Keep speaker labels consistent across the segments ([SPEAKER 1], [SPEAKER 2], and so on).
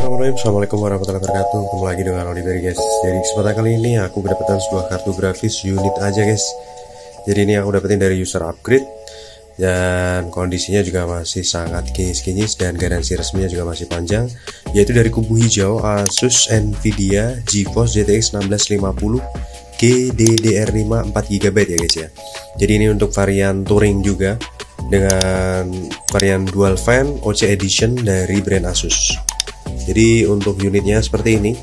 [SPEAKER 1] Bismillahirrahmanirrahim. Assalamualaikum warahmatullahi wabarakatuh. Ketemu lagi dengan Oliver guys. Jadi kesempatan kali ini aku mendapatkan sebuah kartu grafis unit aja guys. Jadi ini aku dapetin dari user upgrade, dan kondisinya juga masih sangat kinyis-kinyis dan garansi resminya juga masih panjang, yaitu dari kubu hijau Asus Nvidia GeForce GTX 1650 GDDR5 4GB ya guys ya. Jadi ini untuk varian touring juga dengan varian dual fan OC edition dari brand Asus. Jadi untuk unitnya seperti ini,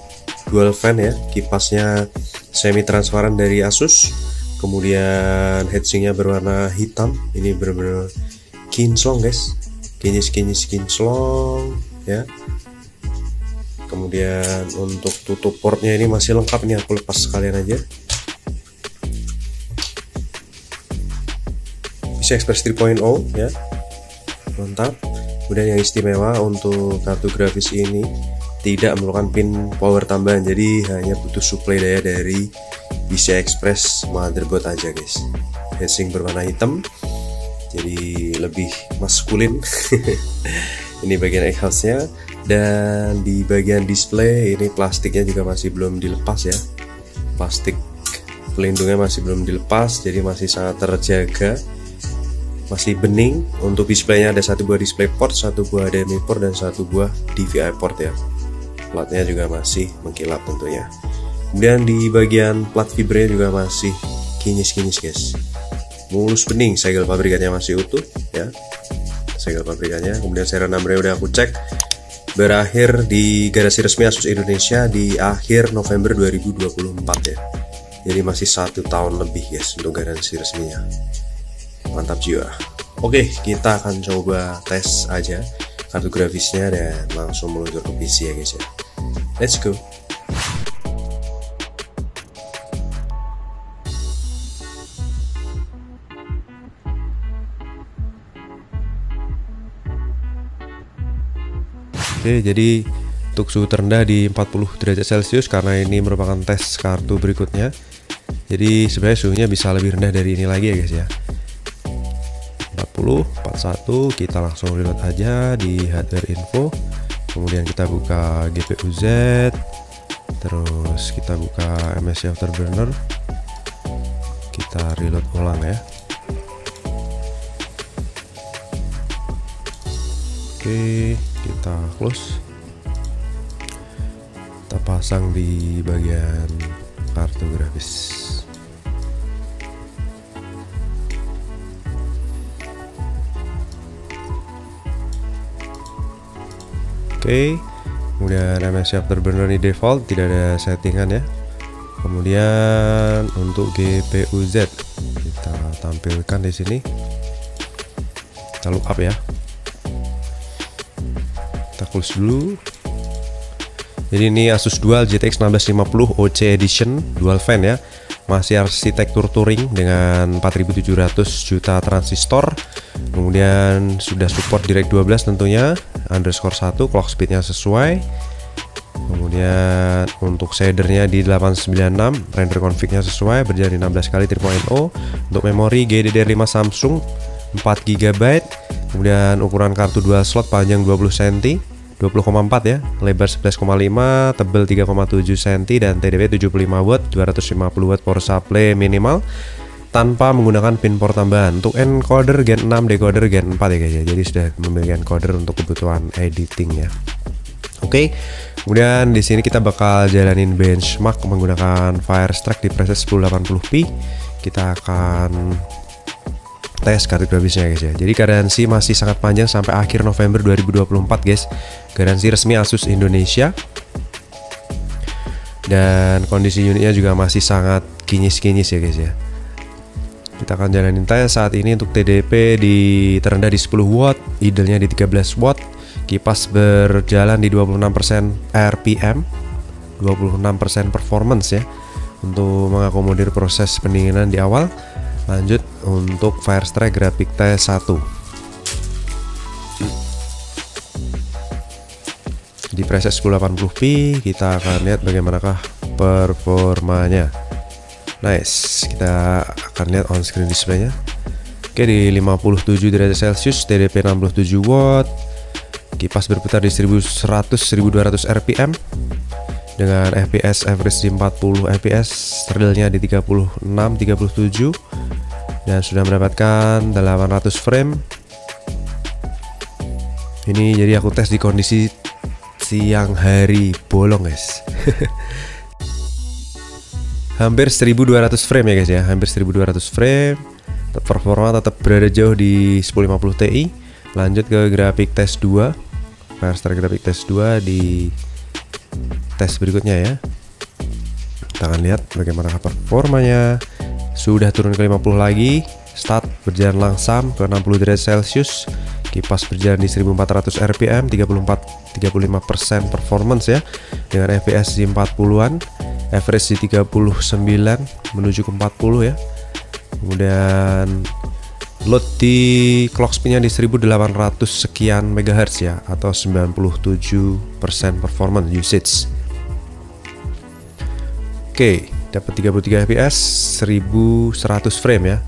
[SPEAKER 1] dual fan ya, kipasnya semi transparan dari Asus, kemudian heatsinknya berwarna hitam. Ini benar-benar kinclong guys, kinyis kinclong ya. Kemudian untuk tutup portnya ini masih lengkap, ini aku lepas sekalian aja. PCI Express 3.0 ya, mantap. Kemudian yang istimewa untuk kartu grafis ini tidak memerlukan pin power tambahan, jadi hanya butuh suplai daya dari PCI Express motherboard aja guys. Heatsink berwarna hitam, jadi lebih maskulin. Ini bagian exhaustnya, dan di bagian display ini plastiknya juga masih belum dilepas ya. Plastik pelindungnya masih belum dilepas, jadi masih sangat terjaga, masih bening. Untuk displaynya ada satu buah display port, satu buah HDMI port, dan satu buah DVI port ya. Platnya juga masih mengkilap tentunya. Kemudian di bagian plat fibernya juga masih kinyis-kinyis guys, mulus bening. Segel pabrikannya masih utuh ya, segel pabrikannya. Kemudian serial numbernya udah aku cek, berakhir di garasi resmi Asus Indonesia di akhir November 2024 ya. Jadi masih 1 tahun lebih guys untuk garansi resminya. Mantap jiwa. Oke, kita akan coba tes aja kartu grafisnya dan langsung meluncur ke PC ya guys ya. Let's go. Oke, jadi untuk suhu terendah di 40 derajat Celcius karena ini merupakan tes kartu berikutnya. Jadi sebenarnya suhunya bisa lebih rendah dari ini lagi ya guys ya. 41, kita langsung reload aja di hardware info. Kemudian kita buka GPU Z, terus kita buka MSI Afterburner, kita reload ulang ya. Oke, kita close, kita pasang di bagian kartu grafis. Oke, kemudian MSI Afterburner ini default, tidak ada settingan ya. Kemudian untuk GPU Z kita tampilkan di sini, kita look up ya, kita close dulu. Jadi ini Asus Dual GTX 1650 OC Edition Dual Fan ya, masih arsitektur touring dengan 4700 juta transistor. Kemudian sudah support Direct 12 tentunya, underscore 1, clock speednya sesuai. Kemudian untuk shadernya di 896, render config-nya sesuai, berjalan 16 kali 3.0. Untuk memori GDDR5 Samsung 4GB. Kemudian ukuran kartu dual slot, panjang 20 cm, 20,4 ya, lebar 11,5, tebal 3,7 cm, dan TDP 75 watt, 250 watt power supply minimal, tanpa menggunakan pin port tambahan. Untuk encoder Gen 6, decoder Gen 4 ya guys ya. Jadi sudah memberikan encoder untuk kebutuhan editing ya. Oke, kemudian di sini kita bakal jalanin benchmark menggunakan Firestrike di preset 1080p. Kita akan tes kartu grafisnya guys ya. Jadi garansi masih sangat panjang sampai akhir November 2024 guys. Garansi resmi Asus Indonesia. Dan kondisi unitnya juga masih sangat kinyis-kinyis ya guys ya. Kita akan jalanin tes saat ini. Untuk TDP di terendah di 10 watt, idlenya di 13 watt, kipas berjalan di 26% RPM, 26% performance ya, untuk mengakomodir proses pendinginan di awal. Lanjut untuk Firestrike Graphic Test 1 di preset 1080p. Kita akan lihat bagaimanakah performanya. Nice, kita akan lihat on screen displaynya. Oke, di 57 derajat Celcius, TDP 67 watt, Kipas berputar di 1100-1200 rpm dengan FPS average di 40 fps, realnya di 36-37 dan sudah mendapatkan 800 frame. Ini jadi aku tes di kondisi siang hari bolong guys. Hampir 1200 frame ya guys ya, hampir 1200 frame. Performa tetap berada jauh di 1050 Ti. Lanjut ke grafik test 2, Firestore grafik test 2 di tes berikutnya ya. Kita akan lihat bagaimana performanya. Sudah turun ke 50 lagi. Start berjalan langsam ke 60 derajat Celcius. Kipas berjalan di 1400 rpm, 35% performance ya, dengan FPS di 40-an, average di 39 menuju ke 40 ya. Kemudian load di clock speednya di 1800 sekian MHz ya, atau 97% performance usage. Oke, dapat 33 fps, 1100 frame ya.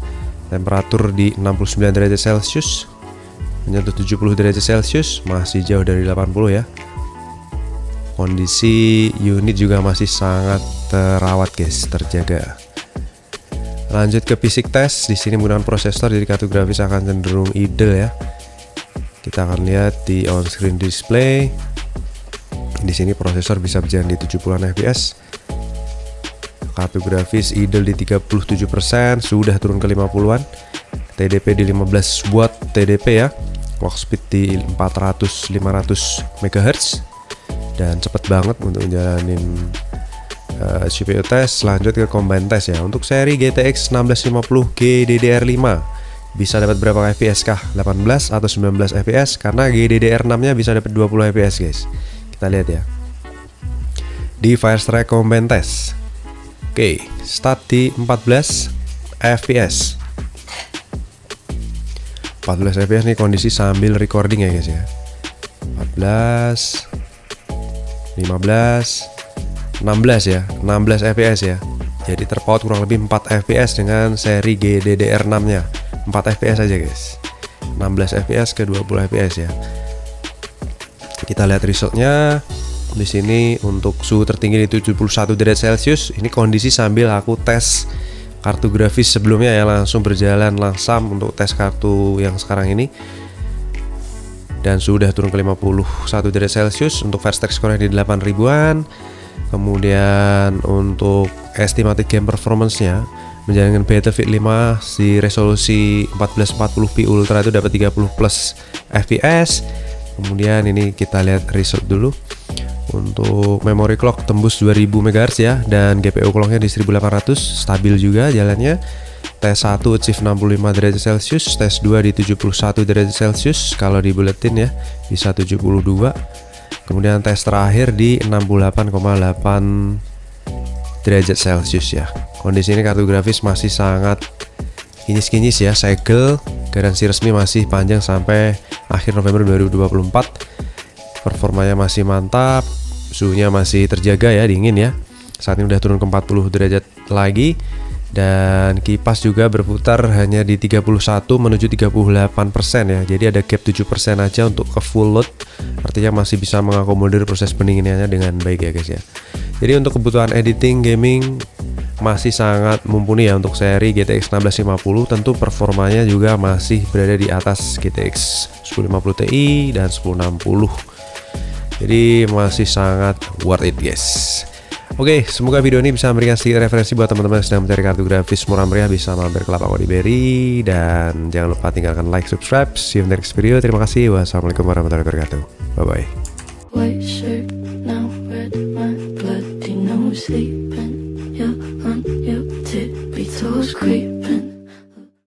[SPEAKER 1] Temperatur di 69 derajat Celcius, menyentuh 70 derajat Celcius, masih jauh dari 80 ya. Kondisi unit juga masih sangat terawat guys, terjaga. Lanjut ke fisik test. Di sini menggunakan prosesor, jadi kartu grafis akan cenderung idle ya. Kita akan lihat di on screen display. Di sini prosesor bisa berjalan di 70-an fps. Kartu grafis idle di 37%, sudah turun ke 50-an. TDP di 15 watt TDP ya. Clock speed di 400-500 MHz dan cepet banget untuk menjalanin CPU test. Lanjut ke combine test ya. Untuk seri GTX 1650 GDDR5 bisa dapat berapa fps kah? 18 atau 19 fps, karena GDDR6 nya bisa dapat 20 fps guys. Kita lihat ya di Firestore combine test. Oke, start di 14 fps. 14 fps nih kondisi sambil recording ya guys ya. 14, 15, 16 ya, 16 fps ya. Jadi terpaut kurang lebih 4 fps dengan seri GDDR6 nya. 4 fps aja guys. 16 fps ke 20 fps ya. Kita lihat resultnya. Di sini untuk suhu tertinggi di 71 derajat Celcius. Ini kondisi sambil aku tes kartu grafis sebelumnya ya, langsung berjalan langsam untuk tes kartu yang sekarang ini. Dan sudah turun ke 51 derajat Celcius. Untuk Firestore score di 8000-an. Kemudian untuk estimated game performance-nya menjalankan Battlefield 5 di resolusi 1440p Ultra itu dapat 30 plus fps. Kemudian ini kita lihat result dulu. Untuk memory clock tembus 2000 MHz ya, dan GPU clocknya di 1800, stabil juga jalannya. Tes 1 achieve 65 derajat Celcius, tes 2 di 71 derajat Celcius, kalau di bulletin ya bisa 72. Kemudian tes terakhir di 68,8 derajat Celcius ya. Kondisi ini kartu grafis masih sangat kinyis-kinyis ya, segel. Garansi resmi masih panjang sampai akhir November 2024. Performanya masih mantap, suhunya masih terjaga ya, dingin ya. Saat ini udah turun ke 40 derajat lagi. Dan kipas juga berputar hanya di 31 menuju 38% ya. Jadi ada gap 7% aja untuk ke full load. Artinya masih bisa mengakomodir proses pendinginannya dengan baik ya guys ya. Jadi untuk kebutuhan editing gaming masih sangat mumpuni ya untuk seri GTX 1650. Tentu performanya juga masih berada di atas GTX 1050 Ti dan 1060. Jadi masih sangat worth it guys. Oke, semoga video ini bisa memberikan sedikit referensi buat teman-teman yang sedang mencari kartu grafis murah meriah, bisa mampir ke lapak Odiberi. Dan jangan lupa tinggalkan like, subscribe. See you in the next video. Terima kasih. Wassalamualaikum warahmatullahi wabarakatuh. Bye bye. White shirt, now red, my bloody nose sleeping. You're on your tippy toes creeping.